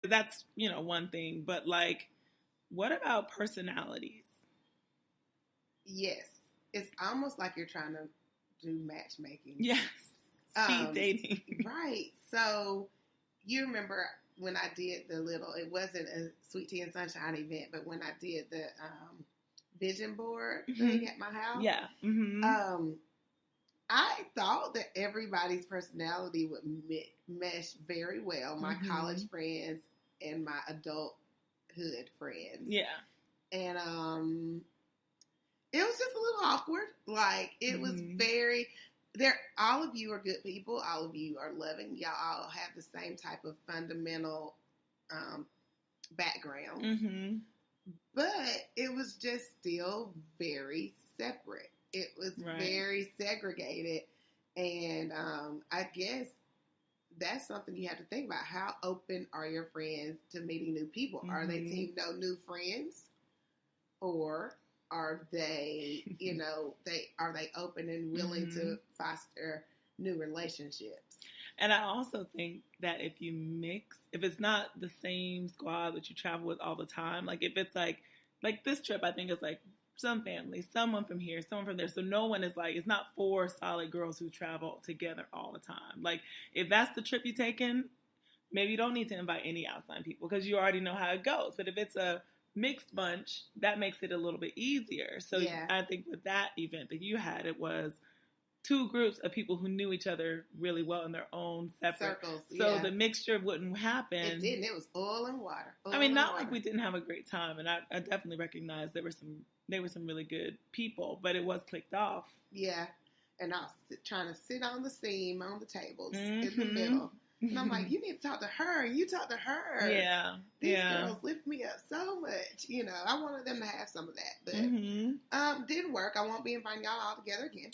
That's, one thing. But like, what about personalities? Yes. It's almost like you're trying to do matchmaking. Yes. Speed dating. Right. So you remember when I did it wasn't a Sweet Tea and Sunshine event, but when I did the vision board thing at my house. Yeah. Mm-hmm. I thought that everybody's personality would mesh very well. My college friends and my adulthood friends. Yeah. And it was just a little awkward. Like, it was very... all of you are good people. All of you are loving. Y'all all have the same type of fundamental background. Mm-hmm. But it was just still very separate. It was very segregated. And I guess that's something you have to think about. How open are your friends to meeting new people? Mm-hmm. Are they team no new friends? Or are they, are they open and willing to foster new relationships? And I also think that if it's not the same squad that you travel with all the time, like if it's like this trip, I think it's like some family, someone from here, someone from there. So no one is like, it's not 4 solid girls who travel together all the time. Like if that's the trip you're taking, maybe you don't need to invite any outside people because you already know how it goes. But if it's a mixed bunch, that makes it a little bit easier. So I think with that event that you had, it was 2 groups of people who knew each other really well in their own separate circles. So the mixture wouldn't happen. It didn't. It was oil and water. Like we didn't have a great time, and I definitely recognize there were some really good people, but it was clicked off. Yeah, and I was trying to sit on the seam on the tables in the middle. And I'm like, you need to talk to her, and you talk to her. Yeah. These girls lift me up so much. I wanted them to have some of that. But didn't work. I won't be inviting y'all all together again.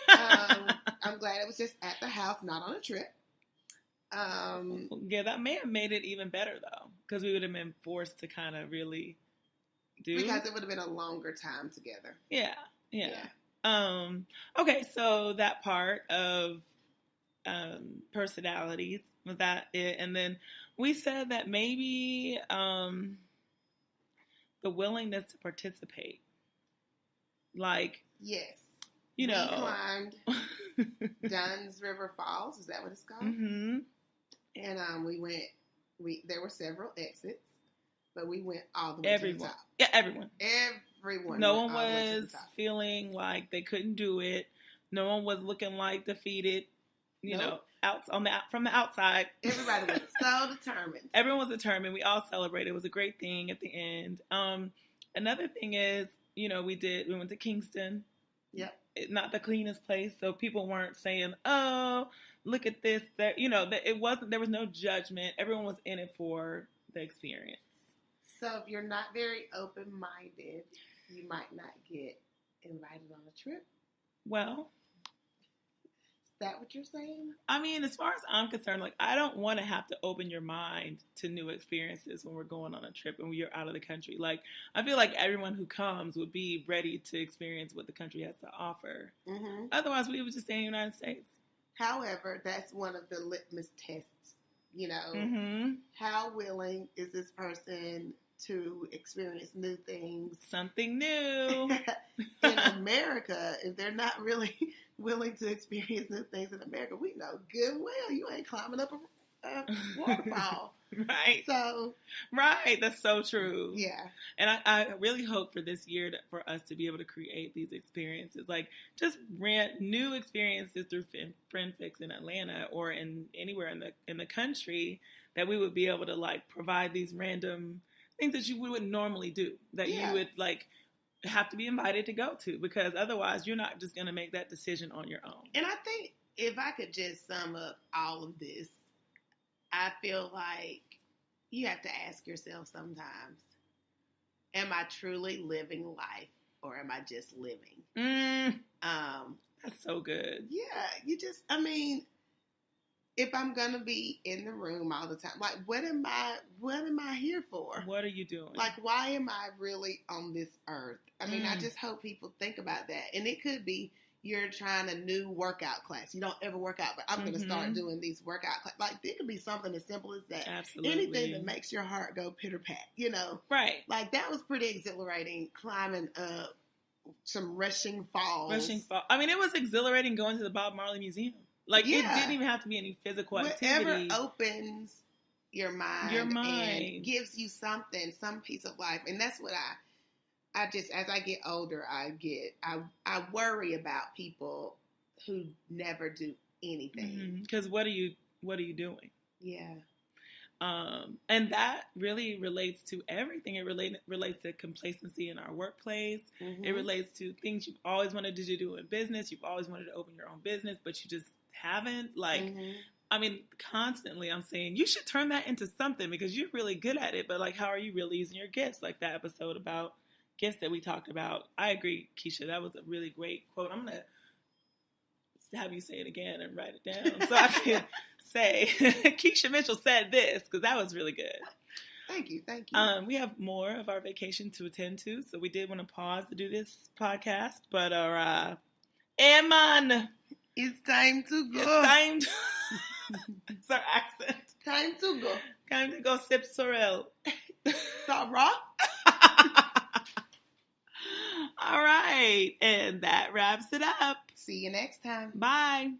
I'm glad it was just at the house, not on a trip. That may have made it even better, though, because we would have been forced to kind of really do. Because it would have been a longer time together. Yeah. Okay, so that part of personalities, was that it? And then we said that maybe the willingness to participate, like, yes, we climbed Dunn's River Falls. Is that what it's called? Mm-hmm. And we went. There were several exits, but we went all the way to the top. Yeah, everyone. No one was feeling like they couldn't do it. No one was looking like defeated. From the outside. Everybody was so determined. Everyone was determined. We all celebrated. It was a great thing at the end. Another thing is, we went to Kingston. Yep. Not the cleanest place, so people weren't saying, "Oh, look at this." That it wasn't. There was no judgment. Everyone was in it for the experience. So if you're not very open-minded, you might not get invited on a trip. Well. That what you're saying? I mean, as far as I'm concerned, like, I don't want to have to open your mind to new experiences when we're going on a trip and we're out of the country. Like, I feel like everyone who comes would be ready to experience what the country has to offer. Mm-hmm. Otherwise, we would just stay in the United States. However, that's one of the litmus tests, Mm-hmm. How willing is this person to experience new things? Something new. In America, if they're not really willing to experience new things in America, we know good and well you ain't climbing up a waterfall. Right. So. Right. That's so true. Yeah. And I really hope for this year for us to be able to create these experiences, like just new experiences through FriendFix in Atlanta or anywhere in the country, that we would be able to like provide these random things that you wouldn't normally do, that you would like have to be invited to go to, because otherwise you're not just going to make that decision on your own. And I think if I could just sum up all of this, I feel like you have to ask yourself sometimes, am I truly living life or am I just living? That's so good. Yeah, if I'm going to be in the room all the time, like, what am I here for? What are you doing? Like, why am I really on this earth? I just hope people think about that. And it could be, you're trying a new workout class. You don't ever work out, but I'm going to start doing these workout classes. Like, it could be something as simple as that. Absolutely. Anything that makes your heart go pitter-pat, you know? Right. Like, that was pretty exhilarating, climbing up some rushing falls. I mean, it was exhilarating going to the Bob Marley Museum. Like, it didn't even have to be any physical activity. Whatever opens your mind and gives you something, some piece of life. And that's what I just, as I get older, I worry about people who never do anything. Because what are you doing? Yeah. And that really relates to everything. It relates to complacency in our workplace. It relates to things you've always wanted to do in business. You've always wanted to open your own business, but you just haven't. Like, I mean, constantly I'm saying you should turn that into something because you're really good at it. But like, how are you really using your gifts? Like that episode about gifts that we talked about. I agree, Keisha. That was a really great quote. I'm going to have you say it again and write it down so I can say Keisha Mitchell said this, because that was really good. Thank you. We have more of our vacation to attend to, so we did want to pause to do this podcast, but man, it's time to go. It's our accent. Time to go. Time to go sip sorrel. Sarah. All right, and that wraps it up. See you next time. Bye.